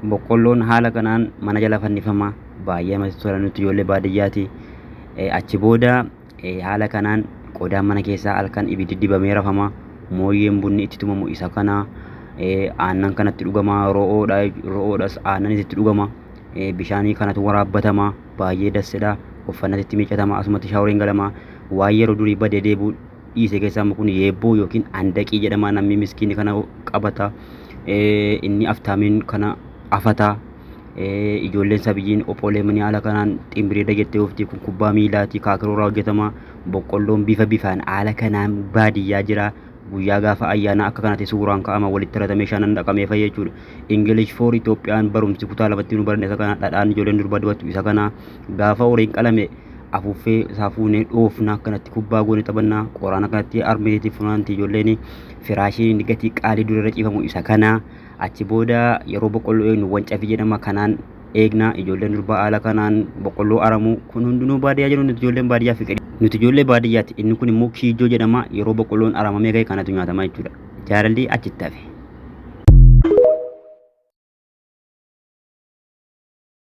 boqqolloon haala kanaan mana jala fannifama baay'ee namatti tola nuti ijoollee baadiyyaati. Achi booda haala kanaan qodaan mana keessaa halkan ibiddi dibamee rafama mooyyeen bunni itti tumamu isa kana aannan kanatti dhugama ro'oodhas aannan itti dhugama bishaanii kanatu waraabbatama baay'ee dassedha uffannatti itti miiccatama asumatti shaaworiin galama waan yeroo durii badee deebuu dhiise keessaa kun yeebboo yookiin andaqii jedhama namni miskiinni kana qabata inni aftaamiin kana afata ijoolleen sabiyyiin opoolee manii haala kanaan ximbireeda jettee oftii kun kubbaa miilaati kaakiroorraa hojjetama boqqolloon bifaan haala kanaan baadiyyaa jira guyyaa gaafa ayyaana akka kanatti suuraan ka'ama walitti ratamee shanan dhaqamee fayya jechuudha. English for Itoophiyaan barumsi kutaa lamatti nu baranne isa kana dhadhaan ijoolleen durba dubatu isa kana gaafa horiin qalame afuuffee saafuunee dhoofna akkanatti kubbaa goone taphannaa qoraan akkanatti armeetii funaanti ijoolleen firaashiin gatii qaalii durarra ciifamu isa kana achi booda yeroo boqqolloo eegnu wancafi jedhama kanaan eegna ijoolleen durbaa haala kanaan boqqolloo aramu kun hundinuu baadiyyaa jiru nuti ijoolleen baadiyyaa fiqiri nuti ijoollee baadiyyaati inni kun immoo kiijoo jedhama yeroo boqqolloon aramamee ga'e kanatu nyaatama jechuudha jaalalli achitti hafe.